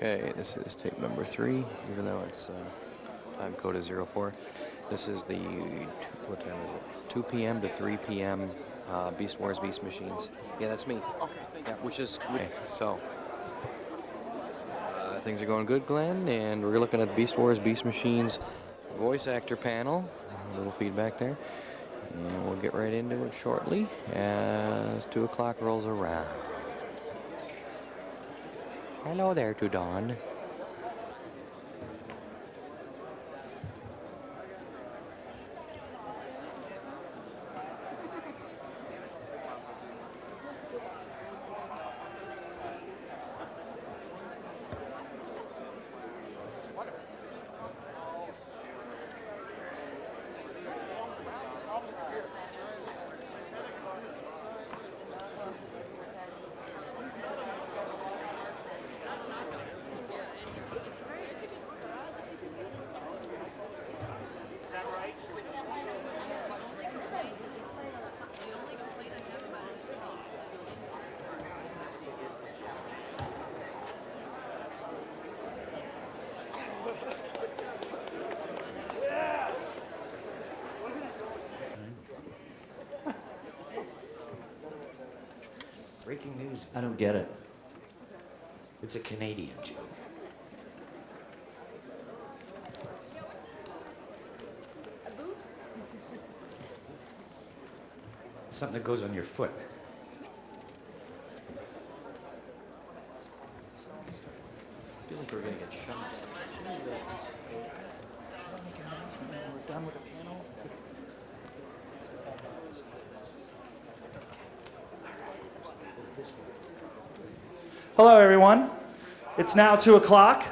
Okay, this is tape number 3, even though its time code is 04. This is the, what time is it? 2 p.m. to 3 p.m. Beast Wars, Beast Machines. Yeah, that's me. Okay, Yeah, which is, okay, so, things are going good, Glenn, and we're looking at Beast Wars, Beast Machines voice actor panel. A little feedback there. And we'll get right into it shortly as 2 o'clock rolls around. Hello there to Dawn. Breaking news. I don't get it. It's a Canadian joke. Something that goes on your foot. I feel like we're going to get shot. I'll make an announcement when we're done with the panel. Hello, everyone. It's now 2 o'clock,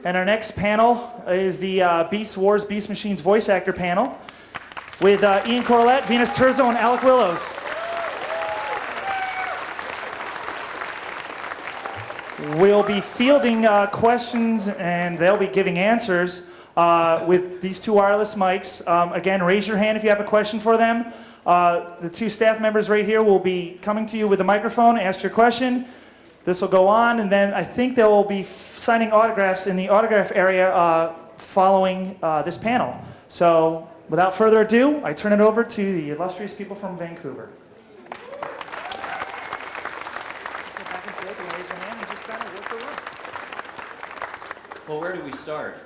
and our next panel is the Beast Wars, Beast Machines voice actor panel with Ian Corlett, Venus Terzo, and Alec Willows. We'll be fielding questions, and they'll be giving answers with these 2 wireless mics. Again, raise your hand if you have a question for them. The 2 staff members right here will be coming to you with a microphone, ask your question. This will go on, and then I think they will be signing autographs in the autograph area following this panel. So, without further ado, I turn it over to the illustrious people from Vancouver. Well, where do we start?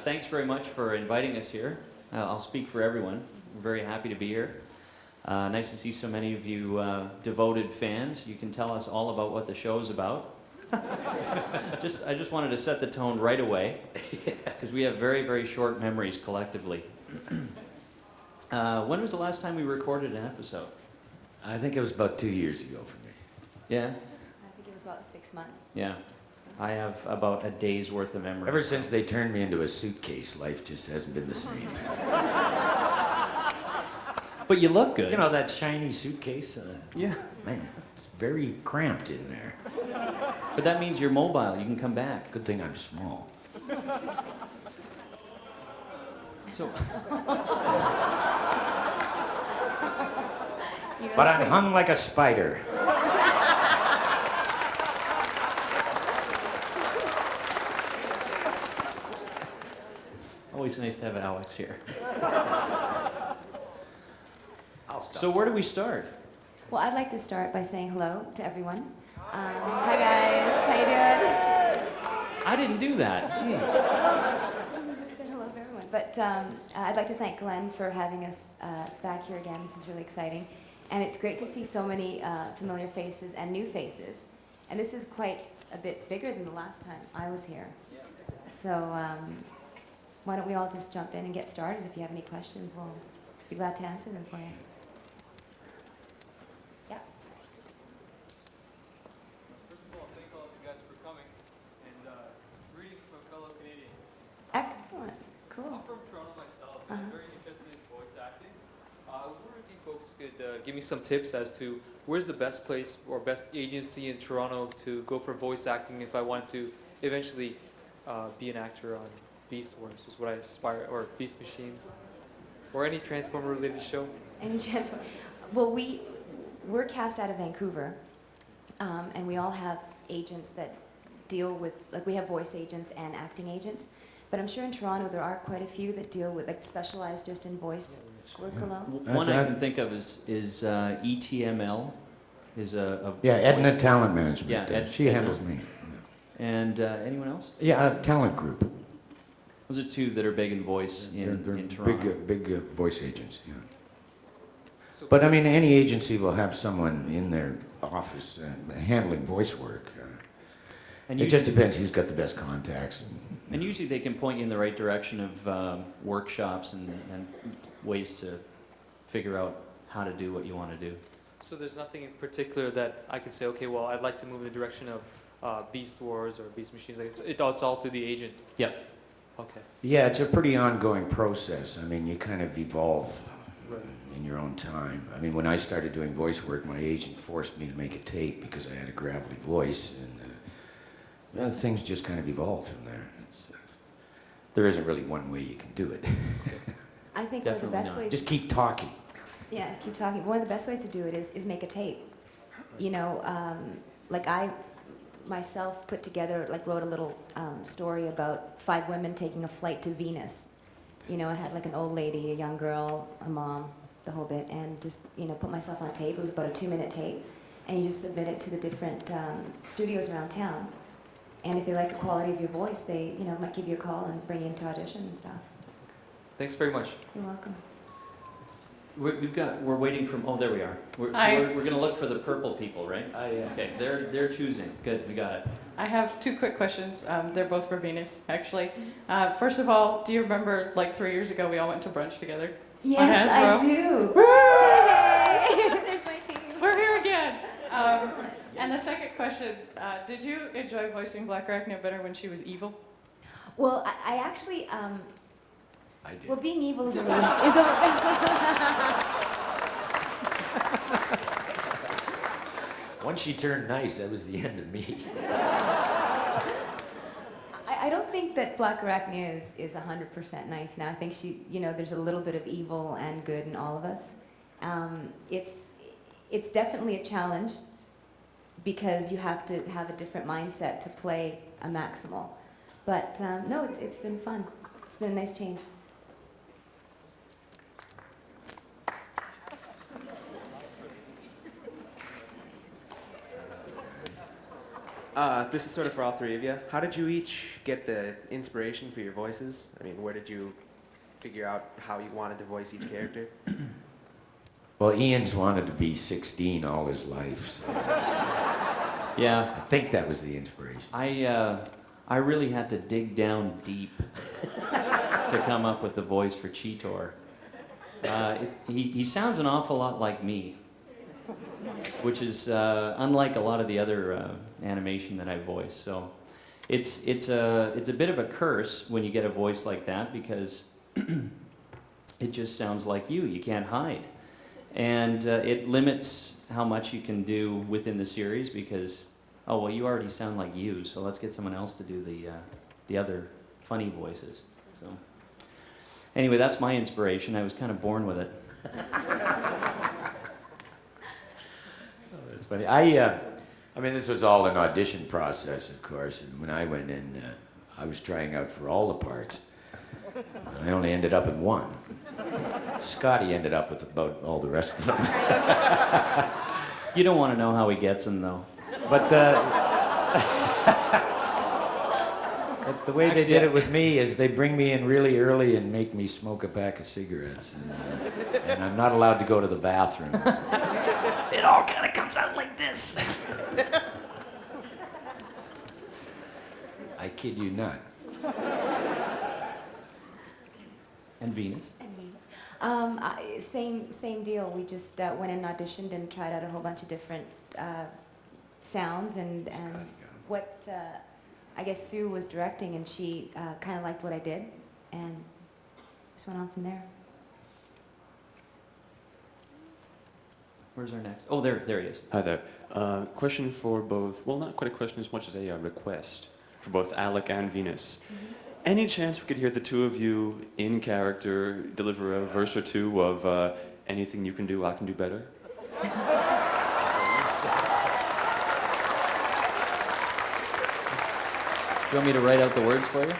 Thanks very much for inviting us here. I'll speak for everyone. We're very happy to be here. Nice to see so many of you devoted fans. You can tell us all about what the show's about. I just wanted to set the tone right away, because we have very, very short memories collectively. When was the last time we recorded an episode? I think it was about 2 years ago for me. Yeah? I think it was about 6 months. Yeah. I have about a day's worth of memory. Ever since they turned me into a suitcase, life just hasn't been the same. But you look good. You know that shiny suitcase? Yeah. Man, it's very cramped in there. But that means you're mobile. You can come back. Good thing I'm small. So. But I'm hung like a spider. Always nice to have Alex here. I'll stop. So where do we start? Well, I'd like to start by saying hello to everyone. Hi guys, how you doing? I didn't do that. Gee. Just said hello to everyone. But I'd like to thank Glenn for having us back here again. This is really exciting. And it's great to see so many familiar faces and new faces. And this is quite a bit bigger than the last time I was here. So why don't we all just jump in and get started? If you have any questions, we'll be glad to answer them for you. Yeah. First of all, thank all of you guys for coming, and greetings from fellow Canadians. Excellent. Cool. I'm from Toronto myself, and I'm very interested in voice acting. I was wondering if you folks could give me some tips as to where's the best place or best agency in Toronto to go for voice acting if I wanted to eventually be an actor on Beast Wars, is what I aspire, or Beast Machines, or any Transformer-related show. Any Transformer? Well, we're cast out of Vancouver, and we all have agents that deal with, like we have voice agents and acting agents, but I'm sure in Toronto there are quite a few that deal with, like specialize just in voice work alone. One I can think of is ETML, is a Yeah, Edna Talent Management. Yeah, she Edna. handles me. And anyone else? Yeah, a talent group. Those are two that are big in voice They're in Toronto. big voice agents. Yeah. So But I mean, any agency will have someone in their office handling voice work. And It usually, just depends who's got the best contacts. and usually they can point you in the right direction of workshops and ways to figure out how to do what you want to do. So there's nothing in particular that I could say, okay, well, I'd like to move in the direction of Beast Wars or Beast Machines. Like it's all through the agent. Yep. Okay. Yeah, it's a pretty ongoing process. I mean, you kind of evolve Right. in your own time. I mean, when I started doing voice work, my agent forced me to make a tape because I had a gravelly voice, and things just kind of evolved from there. There isn't really one way you can do it. I think one of Definitely the best not. ways. Just keep talking. Yeah, keep talking. One of the best ways to do it is make a tape. You know, like I myself put together, like wrote a little story about 5 women taking a flight to Venus. You know, I had like an old lady, a young girl, a mom, the whole bit, and just, you know, put myself on tape. It was about a 2-minute tape, and you just submit it to the different studios around town. And if they like the quality of your voice, they, you know, might give you a call and bring you in to audition and stuff. Thanks very much. You're welcome. We're waiting from, oh, there we are. Hi. We're going to look for the purple people, right? Yeah. Okay, they're choosing. Good, we got it. I have 2 quick questions. They're both for Venus, actually. First of all, do you remember, like 3 years ago, we all went to brunch together? Yes, I Hasbro. do. Woo! There's my team. We're here again. And the second question, did you enjoy voicing Blackarachnia better when she was evil? Well, I actually, I did. well, being evil is a really, Once she turned nice, that was the end of me. I don't think that Blackarachnia is 100% nice now. I think she, you know, there's a little bit of evil and good in all of us. It's definitely a challenge because you have to have a different mindset to play a maximal. But no, it's been fun. It's been a nice change. This is sort of for all 3 of you. How did you each get the inspiration for your voices? I mean, where did you figure out how you wanted to voice each character? Well, Ian's wanted to be 16 all his life, so Yeah, I think that was the inspiration. I really had to dig down deep to come up with the voice for Cheetor. He sounds an awful lot like me, which is unlike a lot of the other animation that I voice. So it's a bit of a curse when you get a voice like that because it just sounds like you. You can't hide, and it limits how much you can do within the series because, oh well, you already sound like you, so let's get someone else to do the other funny voices. So anyway, that's my inspiration. I was kind of born with it. That's funny. I mean, this was all an audition process, of course, and when I went in, I was trying out for all the parts. I only ended up in one. Scotty ended up with about all the rest of them. You don't want to know how he gets them, though. But the way they did it with me is they bring me in really early and make me smoke a pack of cigarettes, and I'm not allowed to go to the bathroom. It all kind of comes out like this. I kid you not. And Venus. And me. Same deal. We just went and auditioned and tried out a whole bunch of different sounds and what I guess Sue was directing and she kind of liked what I did and just went on from there. Where's our next? Oh, there he is. Hi there. Question for both, well, not quite a question as much as a request for both Alec and Venus. Any chance we could hear the 2 of you in character deliver a verse or 2 of anything you can do, I can do better? you want me to write out the words for you?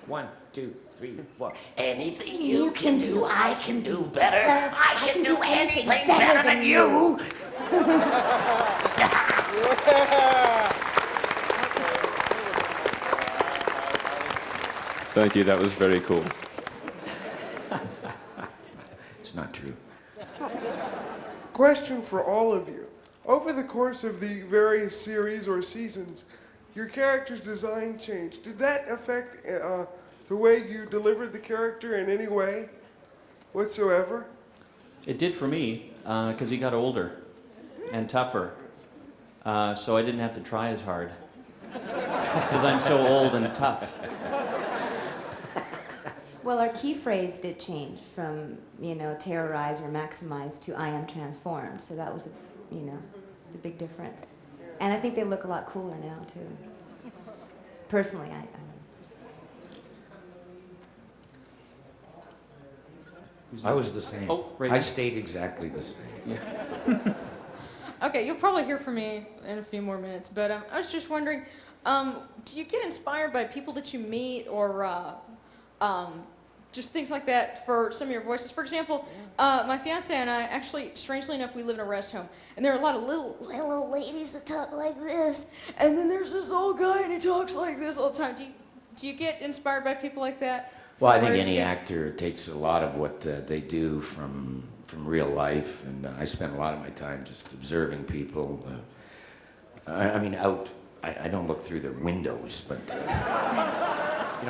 1, 2, 3, 4. Anything you can do, I can do better. I can do anything better than you. Thank you, that was very cool. It's not true. Question for all of you. Over the course of the various series or seasons, your character's design changed. Did that affect the way you delivered the character in any way whatsoever? It did for me, because he got older and tougher. So I didn't have to try as hard. Because I'm so old and tough. Well, our key phrase did change from, terrorize or maximize to I am transformed. So that was, the big difference. And I think they look a lot cooler now, too. Personally, I was the same. Oh, right I here. stayed exactly the same. Okay, you'll probably hear from me in a few more minutes, but I was just wondering, do you get inspired by people that you meet or just things like that for some of your voices? For example, my fiance and I, actually, strangely enough, we live in a rest home, and there are a lot of little ladies that talk like this, and then there's this old guy and he talks like this all the time. Do you get inspired by people like that? Well, I think any actor takes a lot of what they do from real life, and I spend a lot of my time just observing people. I don't look through their windows, but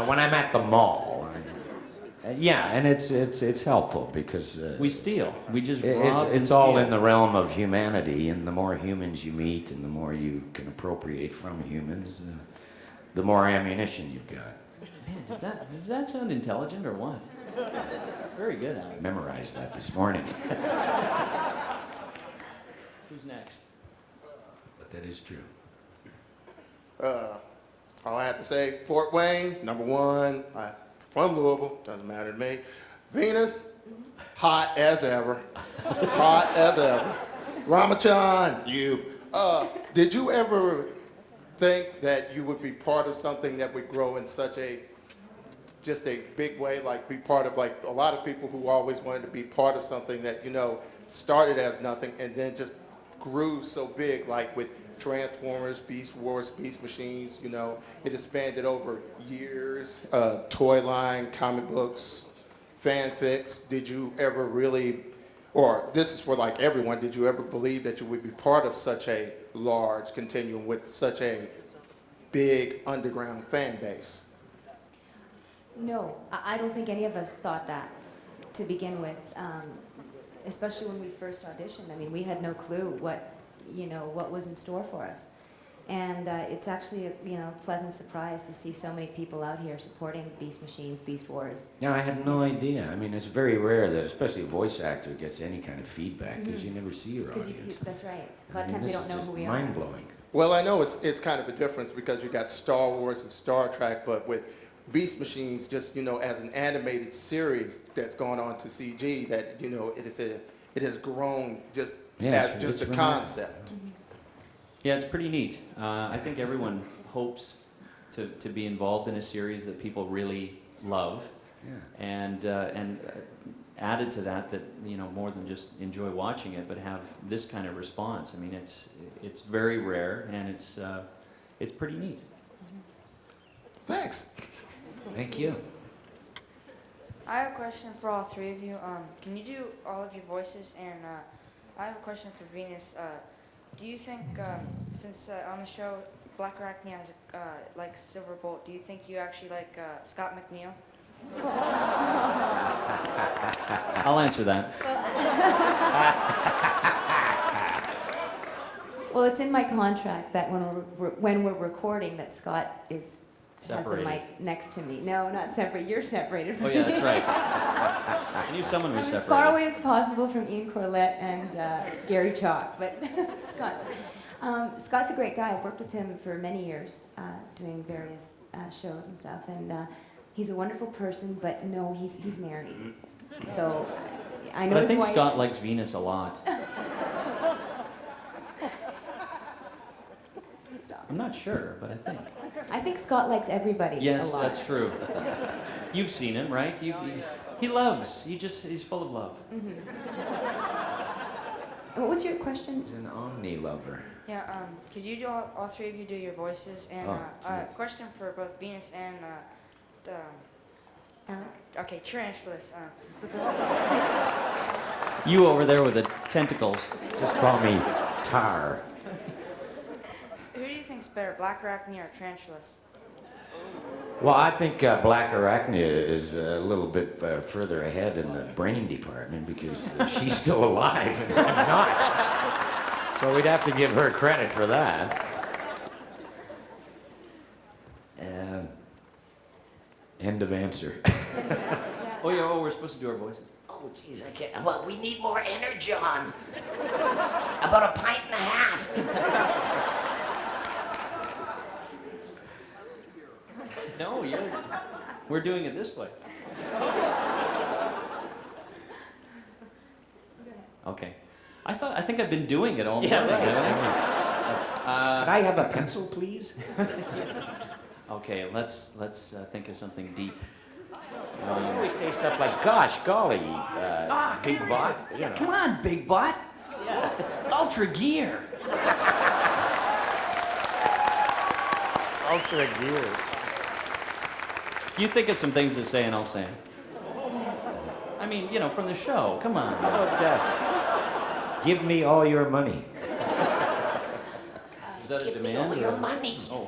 when I'm at the mall, and it's helpful because We steal. We just rob and it's all steal. in the realm of humanity, and the more humans you meet, and the more you can appropriate from humans, the more ammunition you've got. Man, does that sound intelligent or what? Very good, Alec. I memorized that this morning. Who's next? But that is true. All I have to say, Fort Wayne, #1, from Louisville, doesn't matter to me. Venus, hot as ever. Hot as ever. Ramachan, you. Did you ever think that you would be part of something that would grow in such a big way, like be part of like a lot of people who always wanted to be part of something that, started as nothing and then just grew so big, like with Transformers, Beast Wars, Beast Machines, it expanded over years, toy line, comic books, fanfics. Did you ever really, or this is for like everyone, did you ever believe that you would be part of such a large continuum with such a big underground fan base? No, I don't think any of us thought that to begin with, especially when we first auditioned. I mean, we had no clue what was in store for us. And it's actually a pleasant surprise to see so many people out here supporting Beast Machines, Beast Wars. Yeah, I had no idea. I mean, it's very rare that, especially a voice actor, gets any kind of feedback because you never see your audience. That's right. A lot of times they don't know who we are. Mind-blowing. Well, I know it's kind of a difference because you got Star Wars and Star Trek, but with Beast Machines, just as an animated series that's gone on to CG, that it has grown just as just a concept. Yeah, it's pretty neat. I think everyone hopes to be involved in a series that people really love, and added to that more than just enjoy watching it, but have this kind of response. I mean, it's very rare, and it's pretty neat. Thanks. Thank you. I have a question for all three of you. Can you do all of your voices? And I have a question for Venus. Do you think, since on the show Blackarachnia has like Silverbolt, do you think you actually like Scott McNeil? I'll answer that. Well, it's in my contract that when we're recording that Scott has Separated. the mic next to me. No, not separate. You're separated from Oh yeah, me. that's right. I knew someone was I'm as separated. far away as possible from Ian Corlett and Gary Chalk, but Scott's a great guy. I've worked with him for many years, doing various shows and stuff, and he's a wonderful person. But no, he's married, so I know But I his think wife. Scott likes Venus a lot. I'm not sure, but I think. I think Scott likes everybody Yes, a lot. that's true. You've seen him, right? He loves. He's full of love. What was your question? He's an omni-lover. Yeah, could you do all three of you do your voices? And question for both Venus and the Tarantulas. You over there with the tentacles. Just call me Tar. Who do you think's better, Blackarachnia or Tarantulas? Well, I think Blackarachnia is a little bit further ahead in the brain department because she's still alive and I'm not. So we'd have to give her credit for that. End of answer. Oh yeah, we're supposed to do our voices. Oh, geez, I can't. Well, we need more energon. About a pint and a half. No, we're doing it this way. Okay. I think I've been doing it all morning. Could I have a pencil, please? Okay, let's think of something deep. You always say stuff like, gosh, golly, big bot. You know. Come on, big bot. Yeah. Ultra gear. Ultra gear. You think of some things to say and I'll say 'em. I mean, from the show. Come on. How about give me all your money. Is that a Give me demand? all your money. Oh.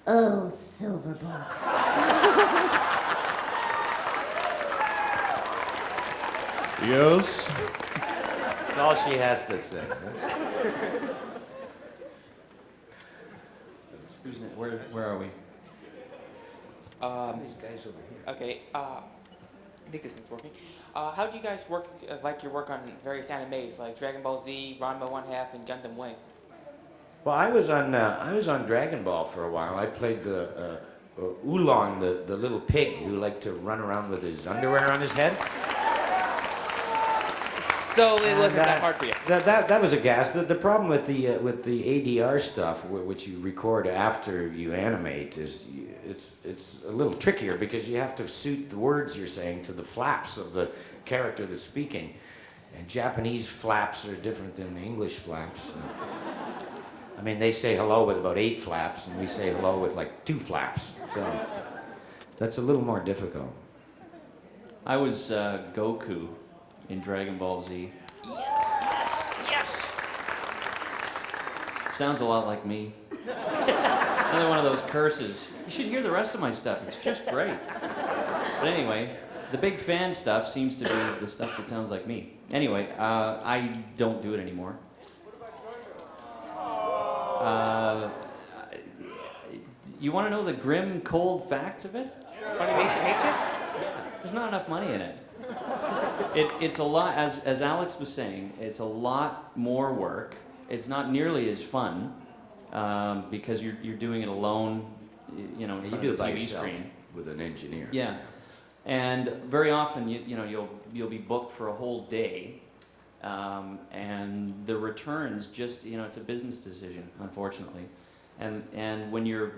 Oh, Silverbolt. Yes? That's all she has to say. Who's next? Where are we? These guys over here. Okay, I think this is working. How do you guys work, like your work on various animes, like Dragon Ball Z, Ranma 1/2, and Gundam Wing? Well, I was on Dragon Ball for a while. I played the Oolong, the little pig who liked to run around with his underwear on his head. So it wasn't that hard for you. That was a gas. The problem with the ADR stuff, which you record after you animate, is it's a little trickier because you have to suit the words you're saying to the flaps of the character that's speaking, and Japanese flaps are different than the English flaps. I mean, they say hello with about 8 flaps, and we say hello with like 2 flaps. So that's a little more difficult. I was Goku in Dragon Ball Z. Yes. Sounds a lot like me. Another one of those curses. You should hear the rest of my stuff. It's just great. But anyway, the big fan stuff seems to be the stuff that sounds like me. Anyway, I don't do it anymore. You want to know the grim, cold facts of it? Funimation hates you? There's not enough money in it. It's a lot, as Alex was saying, it's a lot more work. It's not nearly as fun because you're doing it alone, in front You do of it by a TV yourself screen. with an engineer. Yeah, and very often you'll be booked for a whole day, and the returns just it's a business decision, unfortunately, and when you're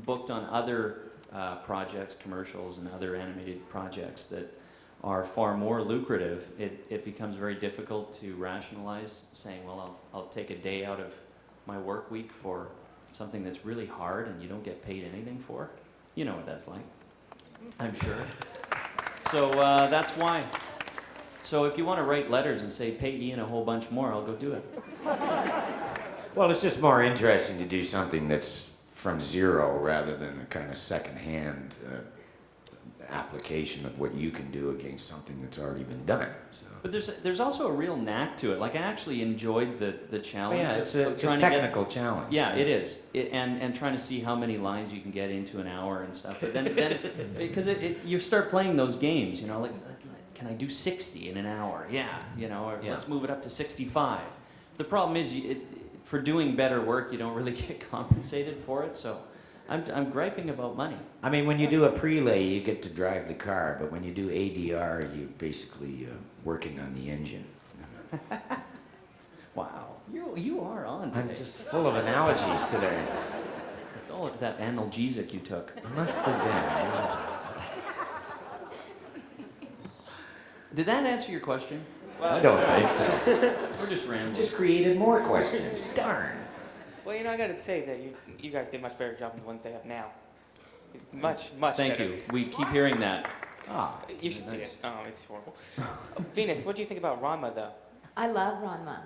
booked on other projects, commercials, and other animated projects that are far more lucrative, it becomes very difficult to rationalize saying, well, I'll take a day out of my work week for something that's really hard and you don't get paid anything for. You know what that's like, I'm sure. So that's why. So if you want to write letters and say, pay Ian a whole bunch more, I'll go do it. Well, it's just more interesting to do something that's from zero rather than a kind of second-hand application of what you can do against something that's already been done. So. But there's also a real knack to it. Like I actually enjoyed the challenge. Yeah, it's a trying technical challenge. Yeah, it is. And trying to see how many lines you can get into an hour and stuff. But then because you start playing those games, like can I do 60 in an hour? Yeah, or let's move it up to 65. The problem is for doing better work, you don't really get compensated for it. So I'm griping about money. I mean, when you do a prelay, you get to drive the car, but when you do ADR, you're basically working on the engine. You are on today. I'm just full of analogies today. It's all of that analgesic you took. Must have been. Did that answer your question? I don't think so. We're just rambling. Just created more questions. Darn. Well, I gotta say that you guys did a much better job than the ones they have now. Much Thank better. you. We keep hearing that. You should see it. Oh, it's horrible. Venus, what do you think about Ranma, though? I love Ranma.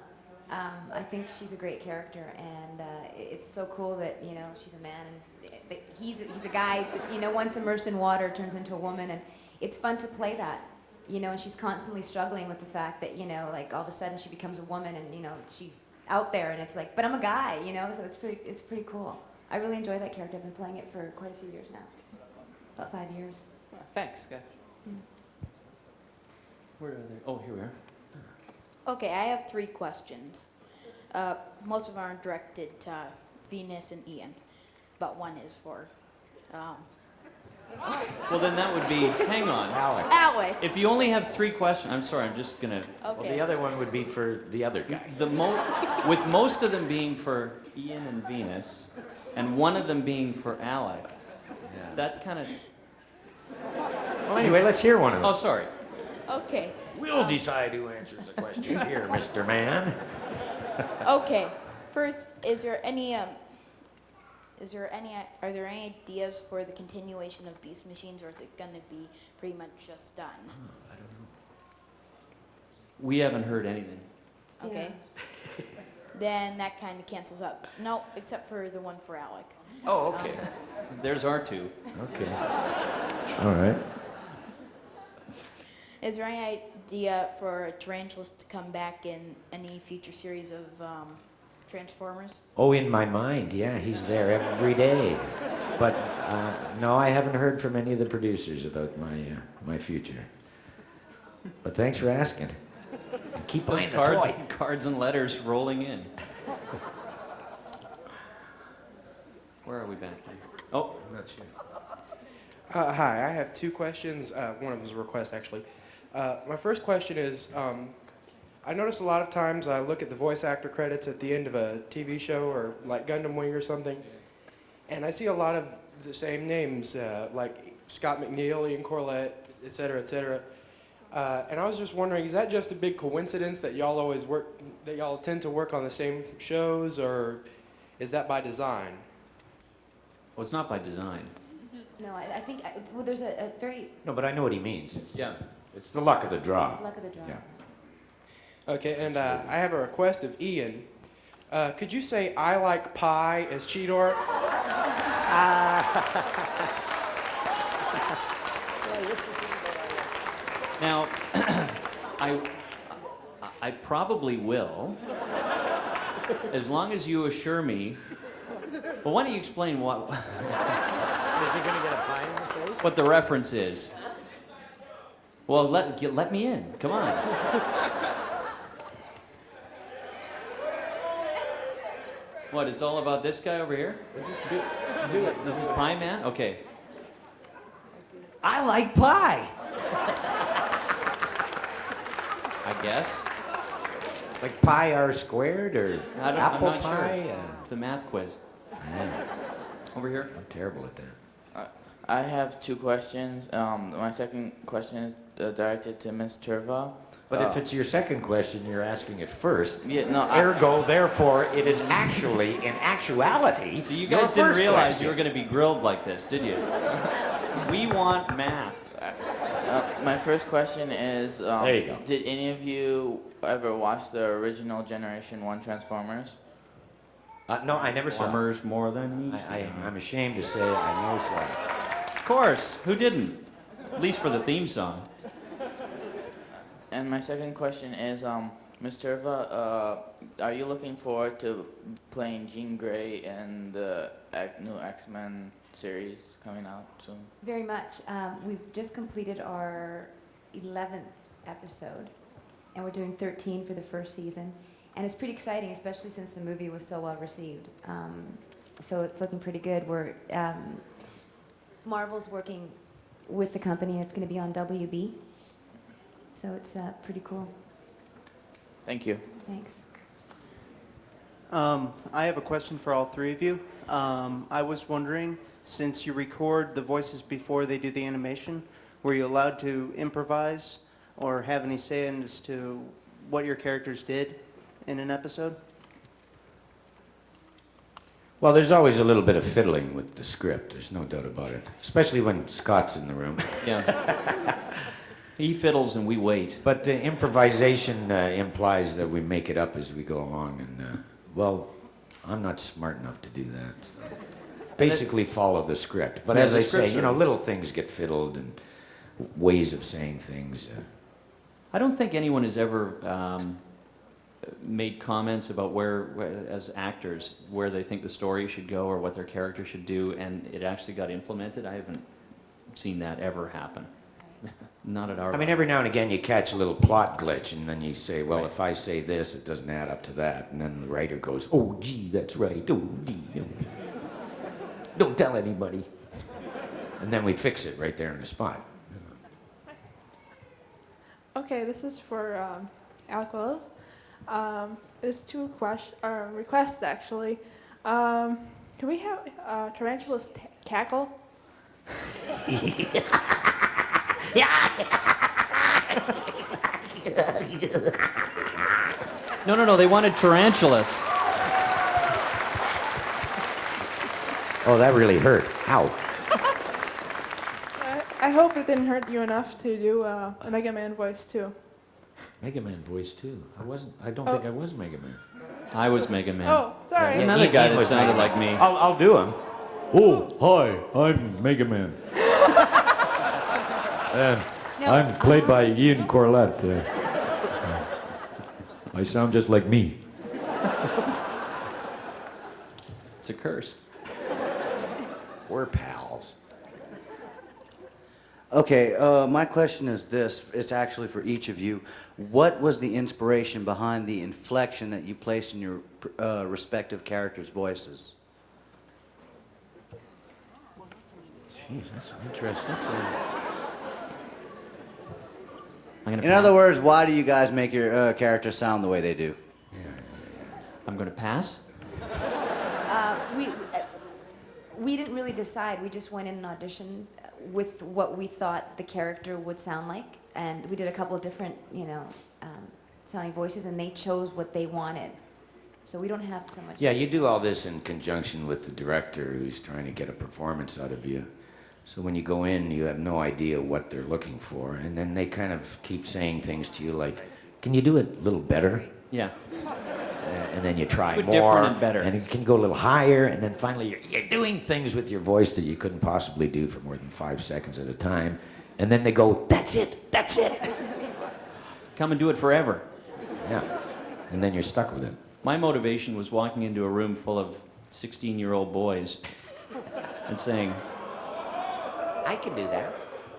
I think she's a great character, and it's so cool that she's a man, and he's a guy that once immersed in water turns into a woman, and it's fun to play that. And she's constantly struggling with the fact that like all of a sudden she becomes a woman, and she's out there, and it's like, but I'm a guy, so it's pretty cool. I really enjoy that character. I've been playing it for quite a few years now, about 5 years. Thanks. Good. Where are they? Oh, here we are. Okay, I have 3 questions. Most of them are directed to Venus and Ian, but one is for Well, then that would be, hang on. Alec. If you only have 3 questions, I'm sorry, I'm just gonna. Okay. Well, the other one would be for the other guy. With most of them being for Ian and Venus, and one of them being for Alec, that kind of. Well, anyway, let's hear one of them. Oh, sorry. Okay. We'll decide who answers the questions here, Mr. Man. Okay. First, are there any ideas for the continuation of Beast Machines, or is it going to be pretty much just done? I don't know. We haven't heard anything. Okay. Then that kind of cancels out. No, except for the one for Alec. Oh, okay. There's our 2. Okay. All right. Is there any idea for Tarantulas to come back in any future series of Transformers? Oh, in my mind, yeah, he's there every day. But no, I haven't heard from any of the producers about my future. But thanks for asking. Keep buying the toy. Cards and letters rolling in. Where are we back there? Oh, I'm not sure. Hi, I have 2 questions. One of them is a request, actually. My first question is, I notice a lot of times I look at the voice actor credits at the end of a TV show or like Gundam Wing or something, and I see a lot of the same names, like Scott McNeil, Ian Corlett, et cetera, et cetera. And I was just wondering, is that just a big coincidence that y'all tend to work on the same shows, or is that by design? Well, it's not by design. No, I think well, there's a very No, but I know what he means. Yeah. It's the luck of the draw. luck of the draw. Yeah. Okay, and I have a request of Ian. Could you say "I like pie" as Cheetor? Now, I probably will, as long as you assure me. Well, why don't you explain what? Is he going to get a pie in the face? What the reference is? Well, let me in. Come on. What? It's all about this guy over here? This is Pie Man? Okay. I like pie. I guess. Like pi r squared or apple I'm not pie? Sure. It's a math quiz. Over here. I'm terrible at that. I have 2 questions. My second question is directed to Ms. Turva. But if it's your second question, you're asking it first. Yeah, no, Ergo, therefore, it is actually, in actuality, So you guys didn't first realize question. you were going to be grilled like this, did you? We want math. my first question is, There you go. did any of you ever watch the original Generation 1 Transformers? No, I never saw it. Farmers more than me. I'm ashamed to say I never saw it. Of course. Who didn't? At least for the theme song. And my second question is, Ms. Turva, are you looking forward to playing Jean Grey in the new X-Men series coming out soon? Very much. We've just completed our 11th episode, and we're doing 13 for the first season. And it's pretty exciting, especially since the movie was so well received. So it's looking pretty good. Marvel's working with the company. It's going to be on WB. So it's pretty cool. Thank you. Thanks. I have a question for all three of you. I was wondering, since you record the voices before they do the animation, were you allowed to improvise or have any say as to what your characters did in an episode? Well, there's always a little bit of fiddling with the script. There's no doubt about it. Especially when Scott's in the room. Yeah. He fiddles and we wait. But improvisation implies that we make it up as we go along. And, well, I'm not smart enough to do that. So. Basically follow the script. But Yeah, as the I say, scripts you know, are- little things get fiddled and ways of saying things. I don't think anyone has ever made comments about where, as actors, where they think the story should go or what their character should do, and it actually got implemented. I haven't seen that ever happen. Not at our I mean, every now and again you catch a little plot glitch, and then you say, well, if I say this, it doesn't add up to that. And then the writer goes, oh, gee, that's right. Oh, gee. Don't tell anybody. And then we fix it right there on the spot. Okay, this is for Alec Willows. There's two requests, actually. Can we have Tarantulas cackle? No, they wanted Tarantulas. Oh, that really hurt. Ow. I hope it didn't hurt you enough to do a Mega Man voice, too. Mega Man voice, too. I don't Oh. think I was Mega Man. I was Mega Man. Oh, sorry. Another guy that was sounded Mega like me. Man. I'll do him. Oh, hi, I'm Mega Man. And I'm played by Ian Corlett. I sound just like me. It's a curse. We're pals. Okay, my question is this. It's actually for each of you. What was the inspiration behind the inflection that you placed in your respective characters' voices? Jeez, that's interesting. In other words, why do you guys make your characters sound the way they do? I'm going to pass. We didn't really decide. We just went in and auditioned with what we thought the character would sound like, and we did a couple of different, sounding voices, and they chose what they wanted. So we don't have so much. Yeah, you do all this in conjunction with the director who's trying to get a performance out of you. So when you go in, you have no idea what they're looking for, and then they kind of keep saying things to you like, can you do it a little better? Yeah. And then you try Do it more, different and better. and it can go a little higher, and then finally you're doing things with your voice that you couldn't possibly do for more than 5 seconds at a time, and then they go, that's it, that's it. Come and do it forever. Yeah, and then you're stuck with it. My motivation was walking into a room full of 16-year-old boys and saying, I can do that.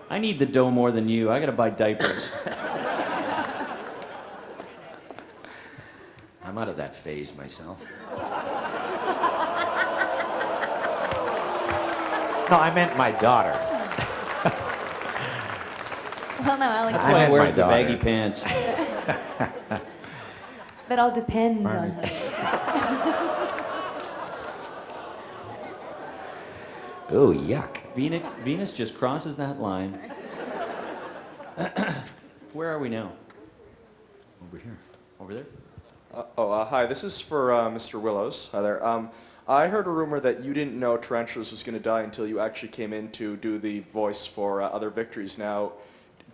I need the dough more than you. I got to buy diapers. I'm out of that phase myself. No, I meant my daughter. Well, no, Alex. That's I why he meant wears my the baggy daughter. pants. That all depends on her. Oh, yuck. Venus just crosses that line. Where are we now? Over here. Over there? Hi, this is for Mr. Willows. Hi there. I heard a rumor that you didn't know Tarantulas was going to die until you actually came in to do the voice for Other Victories. Now,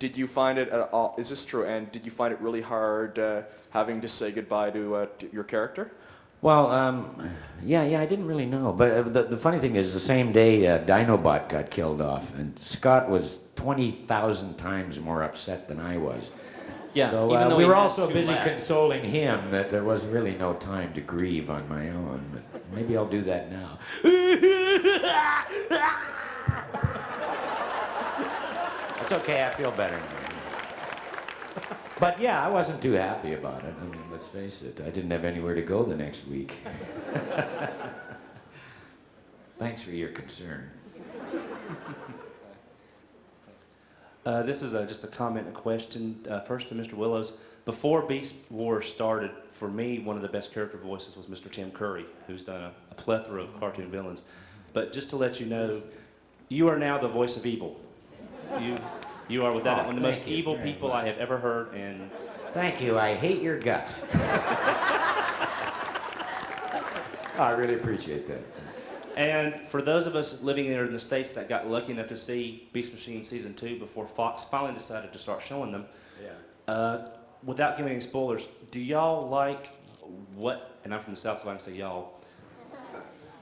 did you find it at all, is this true, and did you find it really hard having to say goodbye to your character? Well, yeah, I didn't really know. But the funny thing is, the same day Dinobot got killed off, and Scott was 20,000 times more upset than I was. Yeah, So even though we he were had also 2 busy left. consoling him that there was really no time to grieve on my own. But maybe I'll do that now. It's okay, I feel better now. But yeah, I wasn't too happy about it. I mean, let's face it, I didn't have anywhere to go the next week. Thanks for your concern. This is just a comment and a question. First to Mr. Willows. Before Beast Wars started, for me, one of the best character voices was Mr. Tim Curry, who's done a plethora of cartoon villains. But just to let you know, you are now the voice of evil. You are without one of the most evil people I have ever heard. And thank you. I hate your guts. I really appreciate that. And for those of us living here in the States that got lucky enough to see Beast Machine Season 2 before Fox finally decided to start showing them, without giving any spoilers, do y'all like what, and I'm from the South, so I can say y'all,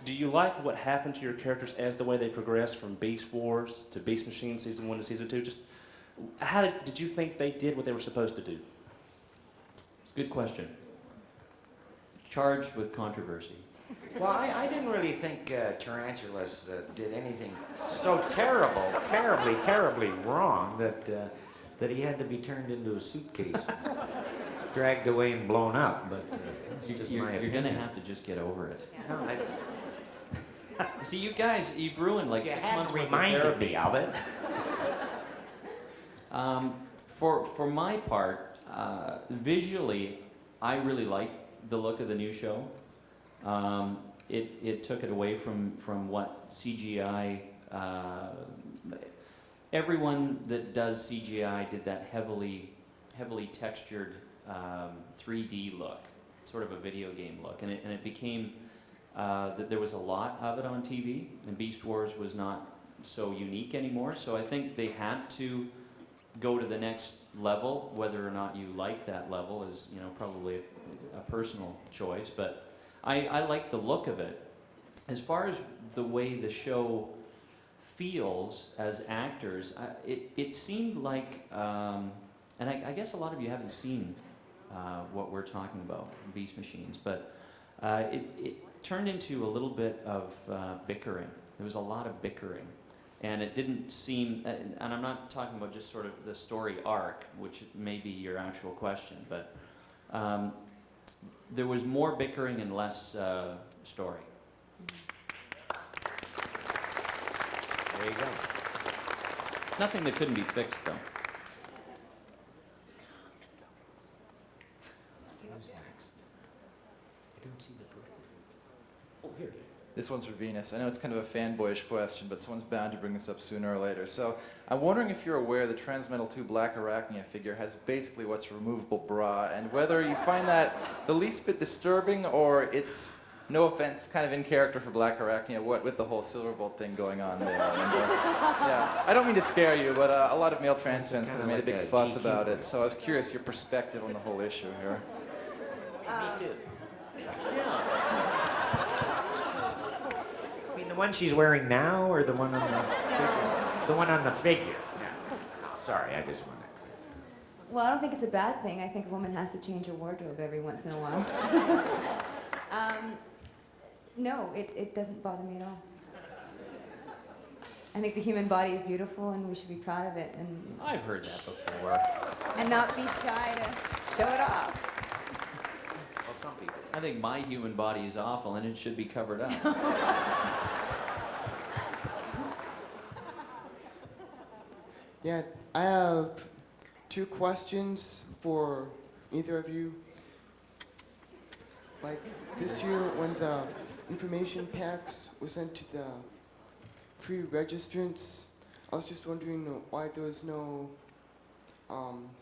do you like what happened to your characters as the way they progressed from Beast Wars to Beast Machine Season 1 to Season 2? Just how did you think they did what they were supposed to do? It's a good question. Charged with controversy. Well, I didn't really think Tarantulas did anything so terribly wrong that he had to be turned into a suitcase, dragged away and blown up. But it's just my opinion. You're going to have to just get over it. No, See, you guys, you've ruined like 6 months worth of therapy. Reminded me of it. For my part, visually, I really like the look of the new show. It took it away from what CGI. Everyone that does CGI did that heavily textured 3D look, sort of a video game look, and it became that there was a lot of it on TV, and Beast Wars was not so unique anymore. So I think they had to go to the next level. Whether or not you like that level is, probably a personal choice, but I like the look of it. As far as the way the show feels as actors, it seemed like, and I guess a lot of you haven't seen what we're talking about, Beast Machines, but it turned into a little bit of bickering. There was a lot of bickering. And it didn't seem, and I'm not talking about just sort of the story arc, which may be your actual question, but there was more bickering and less story. There you go. Nothing that couldn't be fixed, though. Who's next? I don't see the bird. Oh, here. This one's for Venus. I know it's kind of a fanboyish question, but someone's bound to bring this up sooner or later. So I'm wondering if you're aware the Transmetal 2 Blackarachnia figure has basically what's a removable bra, and whether you find that the least bit disturbing, or it's, no offense, kind of in character for Blackarachnia, what with the whole Silverbolt thing going on there. And, yeah, I don't mean to scare you, but a lot of male trans fans kind of made a big fuss about it. So I was curious your perspective on the whole issue here. Me too. The one she's wearing now, or the one on the figure? The one on the figure. No. Sorry, I just wanted. Well, I don't think it's a bad thing. I think a woman has to change her wardrobe every once in a while. No, it doesn't bother me at all. I think the human body is beautiful, and we should be proud of it. And I've heard that before. And not be shy to show it off. Well, some people. I think my human body is awful, and it should be covered up. Yeah, I have 2 questions for either of you. Like this year, when the information packs were sent to the pre-registrants, I was just wondering why there was no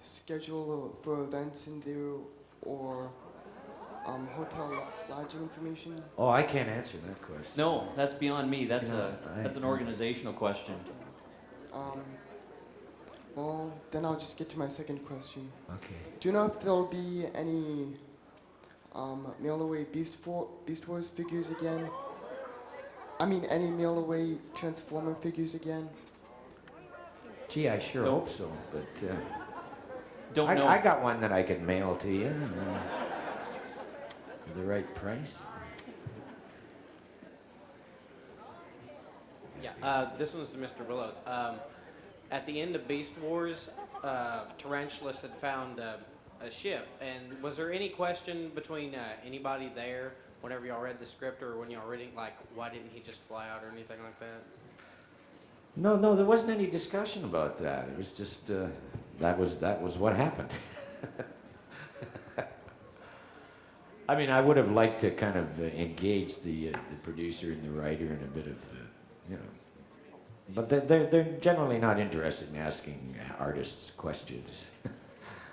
schedule for events in there, or hotel lodging information. Oh, I can't answer that question. No, that's beyond me. That's that's an organizational question. Well, then I'll just get to my second question. Okay. Do you know if there'll be any mail-away Beast Wars figures again? I mean, any mail-away Transformer figures again? Gee, I sure hope so, but don't know. I got one that I could mail to you for the right price. Yeah, this one's to Mr. Willows. At the end of Beast Wars, Tarantulas had found a ship, and was there any question between anybody there whenever y'all read the script, or when y'all reading, like, why didn't he just fly out or anything like that? No, there wasn't any discussion about that. It was just, that was what happened. I mean, I would have liked to kind of engage the producer and the writer in a bit of, you know, but they're generally not interested in asking artists questions.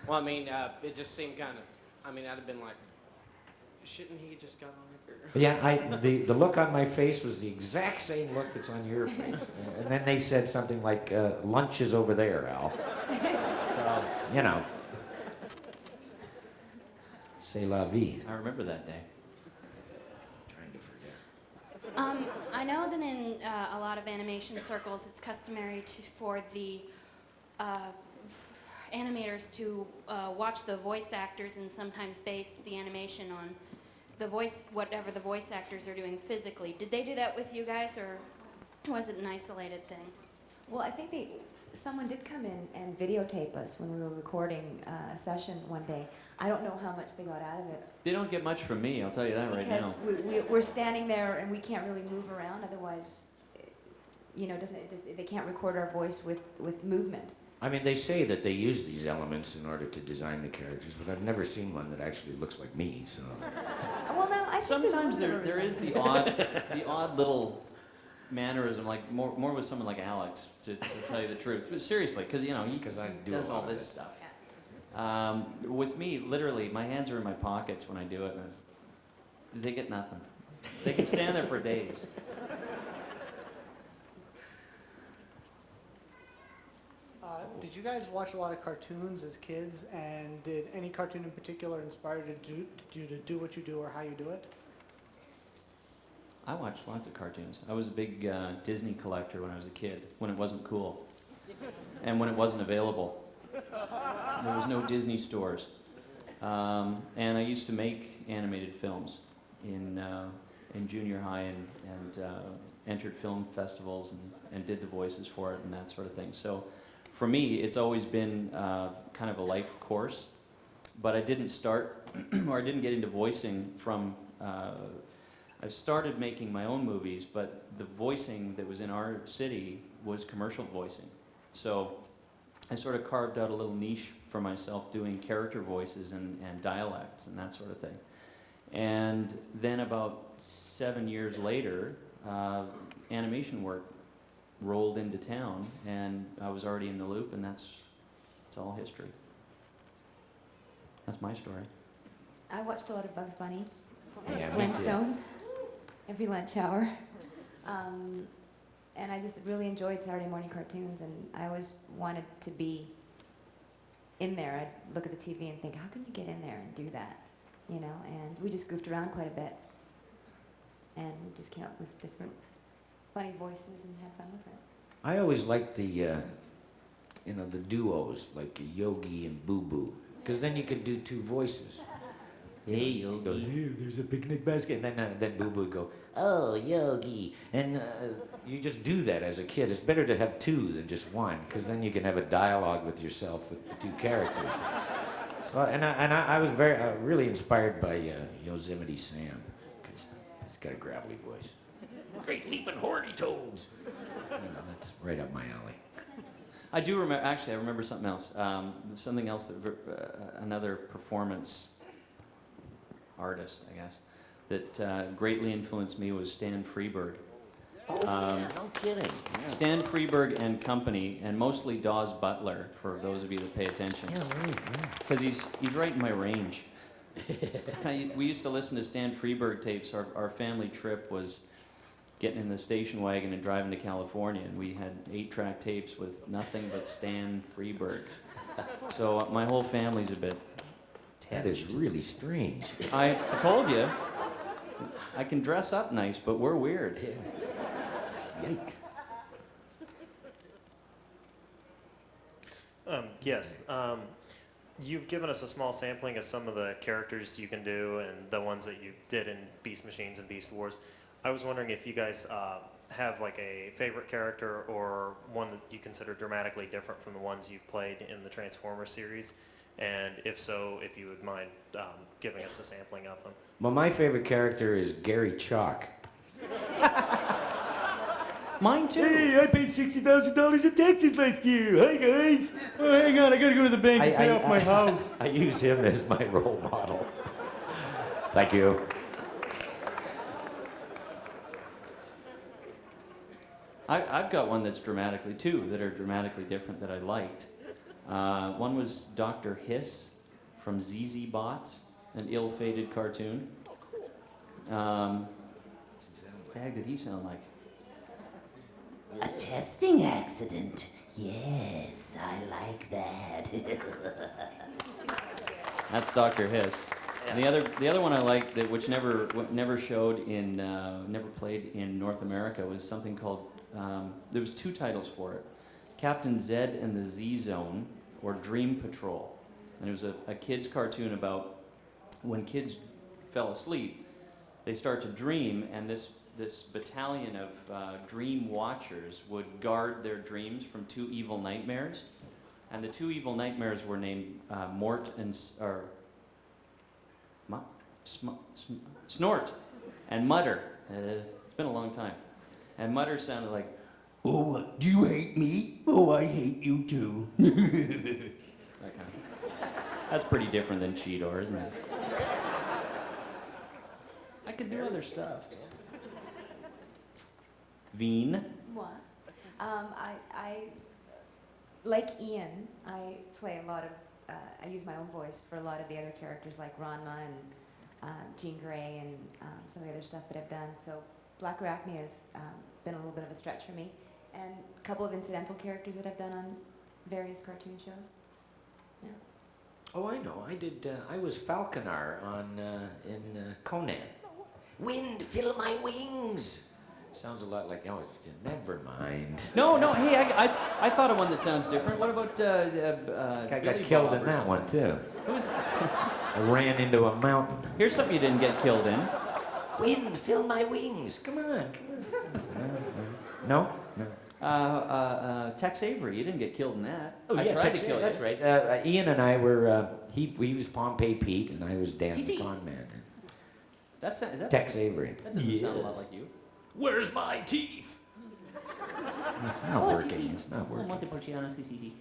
Well, I mean, it just seemed kind of. I mean, I'd have been like, shouldn't he just got on here? Yeah, the look on my face was the exact same look that's on your face. And then they said something like, lunch is over there, Al. So, you know. C'est la vie. I remember that day. Trying to forget. I know that in a lot of animation circles, it's customary for the animators to watch the voice actors and sometimes base the animation on the voice, whatever the voice actors are doing physically. Did they do that with you guys, or was it an isolated thing? Well, I think someone did come in and videotape us when we were recording a session one day. I don't know how much they got out of it. They don't get much from me, I'll tell you that right now. Because we're standing there and we can't really move around. Otherwise, you know, they can't record our voice with movement. I mean, they say that they use these elements in order to design the characters, but I've never seen one that actually looks like me, so. Well, no, I think Sometimes there is the odd little mannerism, like more with someone like Alex, to tell you the truth. But seriously, because you know he does all this stuff. With me, literally, my hands are in my pockets when I do it, and they get nothing. They can stand there for days. Did you guys watch a lot of cartoons as kids, and did any cartoon in particular inspire you to do what you do or how you do it? I watched lots of cartoons. I was a big Disney collector when I was a kid, when it wasn't cool, and when it wasn't available. There was no Disney stores. And I used to make animated films in junior high and entered film festivals and did the voices for it and that sort of thing. So for me, it's always been kind of a life course, but I didn't start, or I didn't get into voicing from, I started making my own movies, but the voicing that was in our city was commercial voicing. So I sort of carved out a little niche for myself doing character voices and dialects and that sort of thing. And then about 7 years later, animation work rolled into town, and I was already in the loop, and it's all history. That's my story. I watched a lot of Bugs Bunny, Yeah, me too. Flintstones, every lunch hour. And I just really enjoyed Saturday morning cartoons, and I always wanted to be in there. I'd look at the TV and think, how can you get in there and do that? You know, and we just goofed around quite a bit. And we just came up with different funny voices and had fun with it. I always liked the duos, like Yogi and Boo Boo, because then you could do two voices. Hey, Yogi. Go, hey, there's a picnic basket. And then Boo Boo would go, oh, Yogi. And you just do that as a kid. It's better to have two than just one, because then you can have a dialogue with yourself with the two characters. So, I was really inspired by Yosemite Sam, because he's got a gravelly voice. Great leaping horny toads. That's right up my alley. I do remember, actually, I remember something else. Something else that, another performance artist, I guess, that greatly influenced me was Stan Freberg. Oh, yeah, no kidding. Yeah. Stan Freberg and company, and mostly Dawes Butler, for those of you that pay attention. Yeah, right. Because he's right in my range. We used to listen to Stan Freberg tapes. Our family trip was getting in the station wagon and driving to California, and we had 8-track tapes with nothing but Stan Freberg. So my whole family's a bit That is really strange. I told you, I can dress up nice, but we're weird. Yikes. Yes. You've given us a small sampling of some of the characters you can do and the ones that you did in Beast Machines and Beast Wars. I was wondering if you guys have like a favorite character or one that you consider dramatically different from the ones you've played in the Transformers series. And if so, if you would mind giving us a sampling of them. Well, my favorite character is Gary Chalk. Mine too. Hey, I paid $60,000 in taxes last year. Hi, guys. Oh, hang on, I gotta go to the bank and pay off my house. I use him as my role model. Thank you. I've got one that's two that are dramatically different that I liked. One was Dr. Hiss from ZZ Bots, an ill-fated cartoon. What the heck did he sound like? A testing accident. Yes, I like that. That's Dr. Hiss. And the other one I liked that which never showed in never played in North America was something called there was two titles for it, Captain Zed and the Z Zone or Dream Patrol, and it was a kids cartoon about when kids fell asleep, they start to dream, and this battalion of dream watchers would guard their dreams from two evil nightmares, and the two evil nightmares were named Snort and Mutter. It's been a long time. And Mutter sounded like, "Oh, do you hate me? Oh, I hate you too." That kind of. That's pretty different than Cheetor, isn't it? I could do other stuff. Veen. What? I like Ian. I play a lot of. I use my own voice for a lot of the other characters like Ranma and Jean Grey and some of the other stuff that I've done. So Blackarachnia has been a little bit of a stretch for me, and a couple of incidental characters that I've done on various cartoon shows. Yeah. Oh, I know. I did. I was Falconar in Conan. Wind, fill my wings. Sounds a lot like. Oh, never mind. No. Hey, I thought of one that sounds different. What about I got Billy killed Bob in or that one something? too. Who's? I ran into a mountain. Here's something you didn't get killed in. Wind, fill my wings. Come on. No. Tex Avery, you didn't get killed in that. Oh, I yeah, tried Tex, to kill that's you. right. Ian and I were, he was Pompey Pete, and I was Dan the CC. Con Man. That Tex Avery. That doesn't sound a lot like you. Where's my teeth? It's not working. It's not working. Montepulciano, CCD.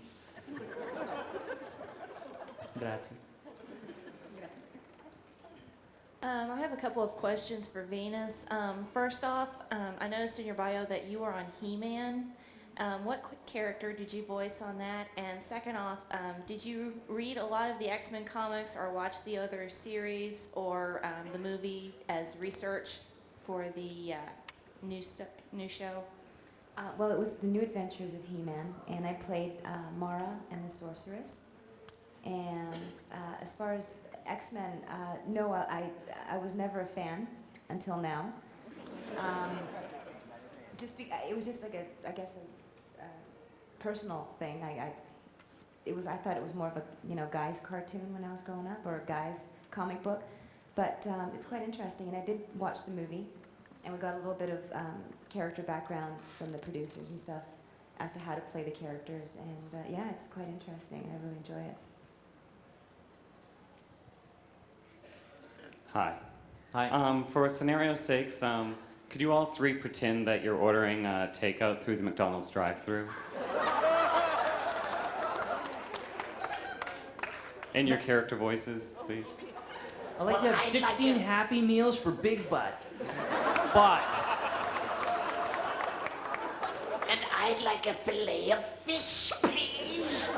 Grazie. I have a couple of questions for Venus. First off, I noticed in your bio that you were on He-Man. What character did you voice on that? And second off, did you read a lot of the X-Men comics or watch the other series or the movie as research for the new show? Well, it was the New Adventures of He-Man, and I played Mara and the Sorceress. And as far as X-Men, no, I was never a fan until now. It was just like I guess a personal thing. I thought it was more of a guys cartoon when I was growing up, or a guys comic book. But it's quite interesting, and I did watch the movie, and we got a little bit of character background from the producers and stuff as to how to play the characters, and yeah, it's quite interesting, and I really enjoy it. Hi. Hi. For scenario's sakes, could you all three pretend that you're ordering takeout through the McDonald's drive-thru? In your character voices, please. I'd like to have 16 Happy Meals for Big Butt. But. And I'd like a fillet of fish, please.